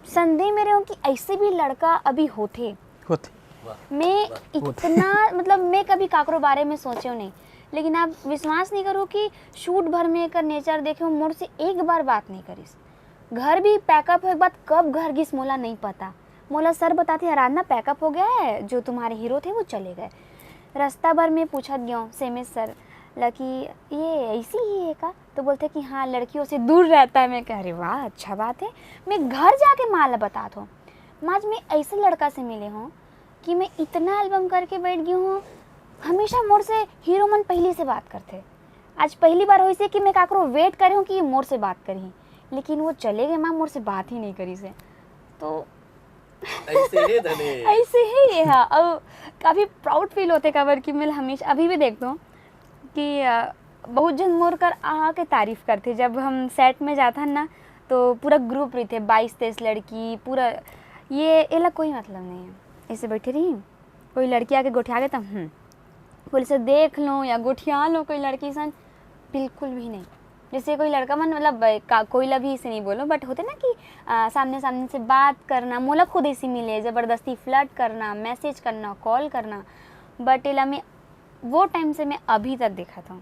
संदेह में रहूं कि ऐसे भी लड़का अभी होते मैं इतना मतलब मैं कभी काकरो बारे में सोचे नहीं, लेकिन आप विश्वास नहीं करो कि शूट भर में कर नेचर देखे मोर से एक बार बात नहीं करीस। घर भी पैकअप हो, एक बात कब घर गिस मोला नहीं पता। मोला सर बताते आराधना पैकअप हो गया है, जो तुम्हारे हीरो थे वो चले गए। रास्ता भर में पूछत गया सेमेज सर लकी ये ऐसी ही है का, तो बोलते कि हाँ लड़कियों से दूर रहता है। मैं कह रही वाह अच्छा बात है। मैं घर जाके माला बता दो आज मैं ऐसे लड़का से मिले हूँ कि मैं इतना एल्बम करके बैठ गई हूँ। हमेशा मोर से हीरो मन पहले से बात करते, आज पहली बार हुई से कि मैं काकरो वेट कर रही हूँ कि मोर से बात करी, लेकिन वो चले गए माँ मोर से बात ही नहीं करी से। तो ऐसे ही धने ऐसे ही ये है। अब काफ़ी प्राउड फील होते कबर कि मैं हमेशा अभी भी देखता हूँ कि बहुत जन मोर कर आ के तारीफ़ करते। जब हम सेट में जाता ना तो पूरा ग्रुप रही थे 22-23 लड़की पूरा, ये एला कोई मतलब नहीं है। ऐसे बैठे रही कोई लड़की आके गोठिया गए तब पुलिस से देख लो या गोठिया लो कोई लड़की सन, बिल्कुल भी नहीं। जैसे कोई लड़का मन मतलब कोई ला भी इसे नहीं बोलो, बट होते ना कि सामने सामने से बात करना, मोला खुद ऐसी मिले ज़बरदस्ती फ्लर्ट करना, मैसेज करना, कॉल करना, बट एला मैं वो टाइम से मैं अभी तक देखा था